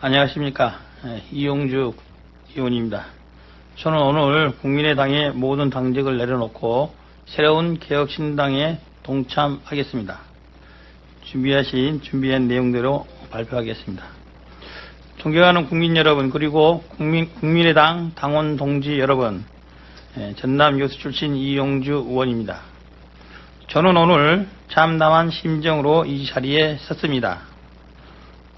안녕하십니까. 이용주 의원입니다. 저는 오늘 국민의당의 모든 당직을 내려놓고 새로운 개혁신당에 동참하겠습니다. 준비한 내용대로 발표하겠습니다. 존경하는 국민 여러분, 그리고 국민의당 당원 동지 여러분, 전남 여수 출신 이용주 의원입니다. 저는 오늘 참담한 심정으로 이 자리에 섰습니다.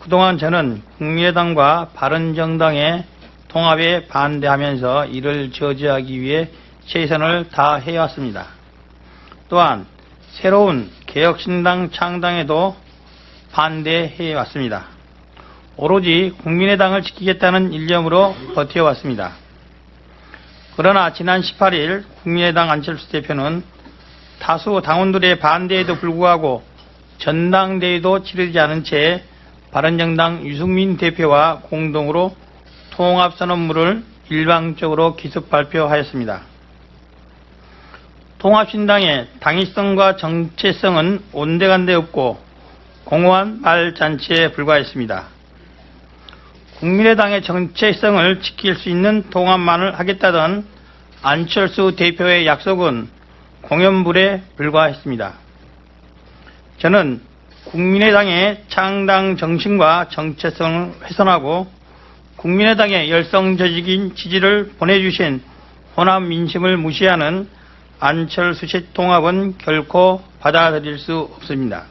그동안 저는 국민의당과 바른정당의 통합에 반대하면서 이를 저지하기 위해 최선을 다해왔습니다. 또한 새로운 개혁신당 창당에도 반대해왔습니다. 오로지 국민의당을 지키겠다는 일념으로 버텨왔습니다. 그러나 지난 18일 국민의당 안철수 대표는 다수 당원들의 반대에도 불구하고 전당대회도 치르지 않은 채 바른정당 유승민 대표와 공동으로 통합선언문을 일방적으로 기습 발표하였습니다. 통합신당의 당위성과 정체성은 온데간데 없고 공허한 말잔치에 불과했습니다. 국민의당의 정체성을 지킬 수 있는 통합만을 하겠다던 안철수 대표의 약속은 공연불에 불과했습니다. 저는 국민의당의 창당 정신과 정체성을 훼손하고 국민의당의 열성적인 지지를 보내주신 호남 민심을 무시하는 안철수식 통합은 결코 받아들일 수 없습니다.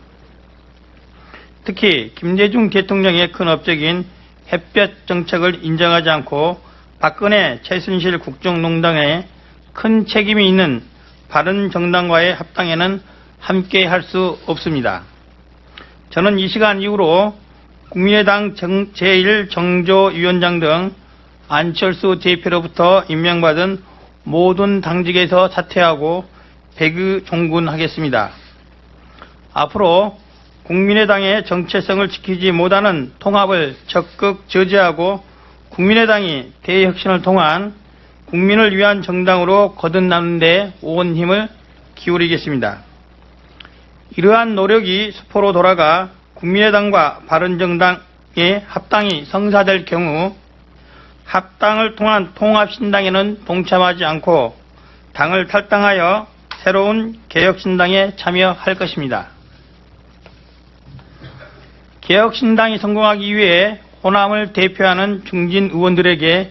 특히 김대중 대통령의 큰 업적인 햇볕 정책을 인정하지 않고 박근혜, 최순실 국정농단에 큰 책임이 있는 바른정당과의 합당에는 함께할 수 없습니다. 저는 이 시간 이후로 국민의당 제1정조위원장 등 안철수 대표로부터 임명받은 모든 당직에서 사퇴하고 백의종군하겠습니다. 앞으로 국민의당의 정체성을 지키지 못하는 통합을 적극 저지하고 국민의당이 대혁신을 통한 국민을 위한 정당으로 거듭나는 데 온 힘을 기울이겠습니다. 이러한 노력이 수포로 돌아가 국민의당과 바른정당의 합당이 성사될 경우 합당을 통한 통합신당에는 동참하지 않고 당을 탈당하여 새로운 개혁신당에 참여할 것입니다. 개혁신당이 성공하기 위해 호남을 대표하는 중진 의원들에게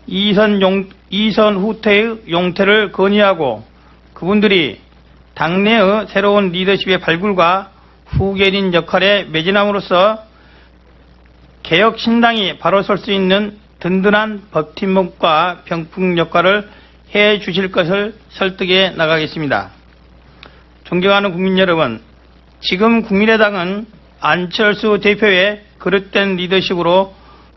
이선 후퇴의 용퇴를 건의하고 그분들이 당내의 새로운 리더십의 발굴과 후계인 역할에 매진함으로써 개혁신당이 바로 설 수 있는 든든한 버팀목과 병풍 역할을 해 주실 것을 설득해 나가겠습니다. 존경하는 국민 여러분, 지금 국민의당은 안철수 대표의 그릇된 리더십으로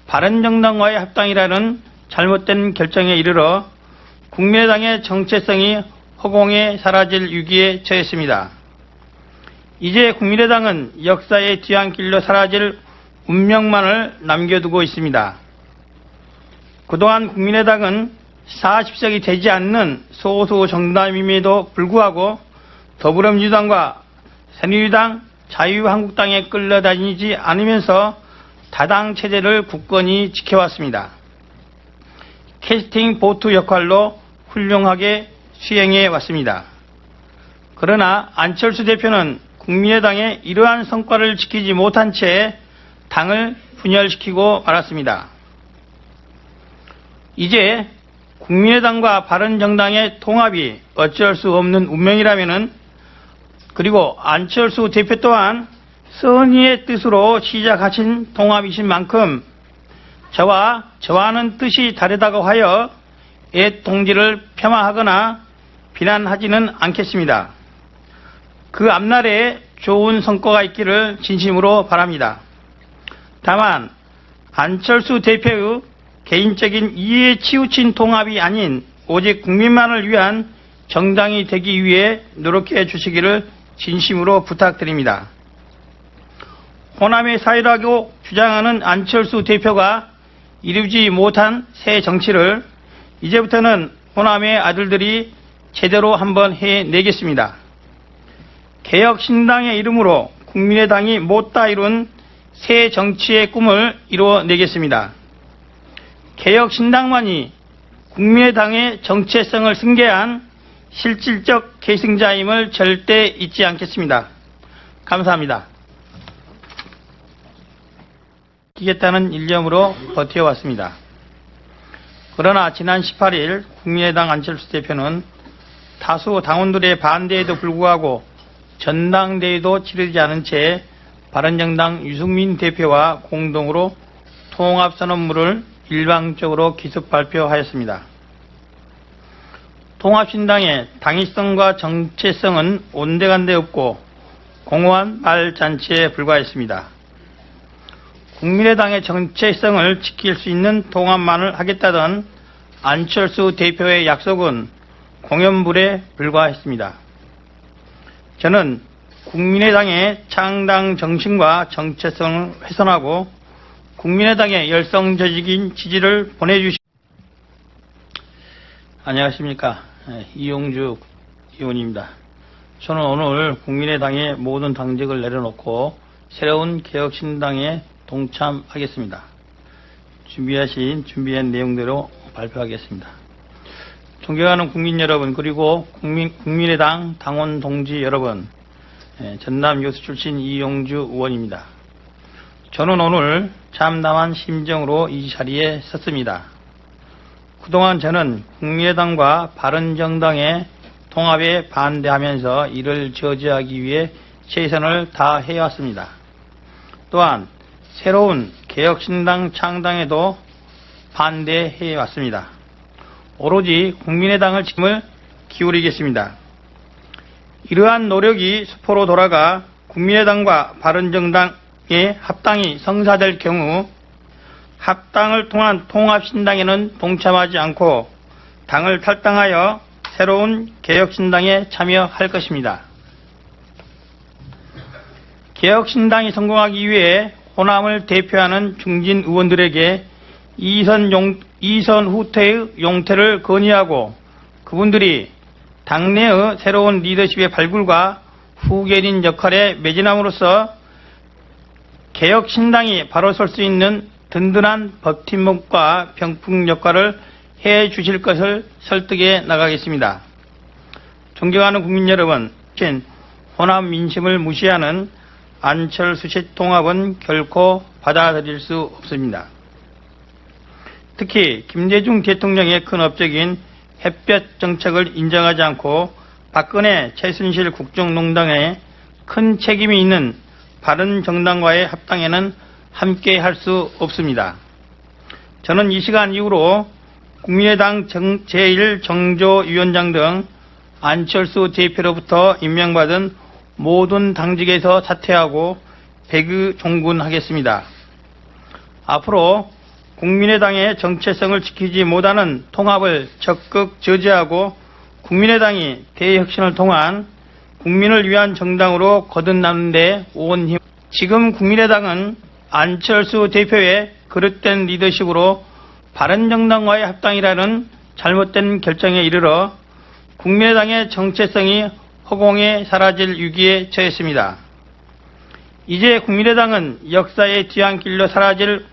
바른정당과의 합당이라는 잘못된 결정에 이르러 국민의당의 정체성이 허공에 사라질 위기에 처했습니다. 이제 국민의당은 역사의 뒤안길로 사라질 운명만을 남겨두고 있습니다. 그동안 국민의당은 40석이 되지 않는 소수 정당임에도 불구하고 더불어민주당과 새누리당, 자유한국당에 끌려다니지 않으면서 다당 체제를 굳건히 지켜왔습니다. 캐스팅 보트 역할로 훌륭하게 수행해 왔습니다. 그러나 안철수 대표는 국민의당의 이러한 성과를 지키지 못한 채 당을 분열시키고 말았습니다. 이제 국민의당과 바른정당의 통합이 어쩔 수 없는 운명이라면은, 그리고 안철수 대표 또한 선의의 뜻으로 시작하신 통합이신 만큼 저와 저와는 뜻이 다르다고 하여 옛 동지를 폄하하거나 비난하지는 않겠습니다. 그 앞날에 좋은 성과가 있기를 진심으로 바랍니다. 다만 안철수 대표의 개인적인 이해에 치우친 통합이 아닌 오직 국민만을 위한 정당이 되기 위해 노력해 주시기를 진심으로 부탁드립니다. 호남의 사회라고 주장하는 안철수 대표가 이루지 못한 새 정치를 이제부터는 호남의 아들들이 제대로 한번 해내겠습니다. 개혁신당의 이름으로 국민의당이 못다 이룬 새 정치의 꿈을 이루어내겠습니다. 개혁신당만이 국민의당의 정체성을 승계한 실질적 계승자임을 절대 잊지 않겠습니다. 감사합니다. 이기겠다는 일념으로 버텨왔습니다. 그러나 지난 18일 국민의당 안철수 대표는 다수 당원들의 반대에도 불구하고 전당대회도 치르지 않은 채 바른정당 유승민 대표와 공동으로 통합선언문을 일방적으로 기습 발표하였습니다. 통합신당의 당위성과 정체성은 온데간데 없고 공허한 말잔치에 불과했습니다. 국민의당의 정체성을 지킬 수 있는 통합만을 하겠다던 안철수 대표의 약속은 공연불에 불과했습니다. 저는 국민의당의 창당 정신과 정체성을 훼손하고 국민의당의 열성적인 지지를 보내주시. 안녕하십니까. 이용주 의원입니다. 저는 오늘 국민의당의 모든 당직을 내려놓고 새로운 개혁신당에 동참하겠습니다. 준비한 내용대로 발표하겠습니다. 존경하는 국민 여러분, 그리고 국민의당 당원 동지 여러분, 전남 여수 출신 이용주 의원입니다. 저는 오늘 참담한 심정으로 이 자리에 섰습니다. 그동안 저는 국민의당과 바른정당의 통합에 반대하면서 이를 저지하기 위해 최선을 다해왔습니다. 또한 새로운 개혁신당 창당에도 반대해왔습니다. 오로지 국민의당을 책임을 기울이겠습니다. 이러한 노력이 수포로 돌아가 국민의당과 바른정당의 합당이 성사될 경우 합당을 통한 통합신당에는 동참하지 않고 당을 탈당하여 새로운 개혁신당에 참여할 것입니다. 개혁신당이 성공하기 위해 호남을 대표하는 중진 의원들에게 이선 후퇴의 용퇴를 건의하고 그분들이 당내의 새로운 리더십의 발굴과 후계인 역할에 매진함으로써 개혁신당이 바로 설 수 있는 든든한 버팀목과 병풍 역할을 해 주실 것을 설득해 나가겠습니다. 존경하는 국민 여러분, 호남 민심을 무시하는 안철수식 통합은 결코 받아들일 수 없습니다. 특히 김대중 대통령의 큰 업적인 햇볕 정책을 인정하지 않고 박근혜, 최순실 국정농단에 큰 책임이 있는 바른정당과의 합당에는 함께 할 수 없습니다. 저는 이 시간 이후로 국민의당 제1정조위원장 등 안철수 대표로부터 임명받은 모든 당직에서 사퇴하고 백의종군하겠습니다. 앞으로 국민의당의 정체성을 지키지 못하는 통합을 적극 저지하고 국민의당이 대혁신을 통한 국민을 위한 정당으로 거듭나는 데 온 힘. 지금 국민의당은 안철수 대표의 그릇된 리더십으로 바른정당과의 합당이라는 잘못된 결정에 이르러 국민의당의 정체성이 허공에 사라질 위기에 처했습니다. 이제 국민의당은 역사의 뒤안길로 사라질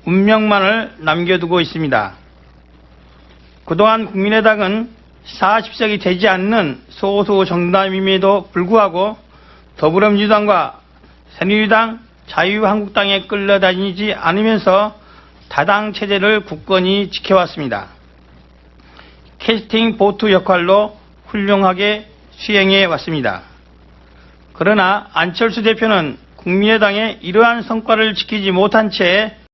운명만을 남겨두고 있습니다. 그동안 국민의당은 40석이 되지 않는 소수 정당임에도 불구하고 더불어민주당과 새누리당, 자유한국당에 끌려다니지 않으면서 다당 체제를 굳건히 지켜왔습니다. 캐스팅 보트 역할로 훌륭하게 수행해 왔습니다. 그러나 안철수 대표는 국민의당의 이러한 성과를 지키지 못한 채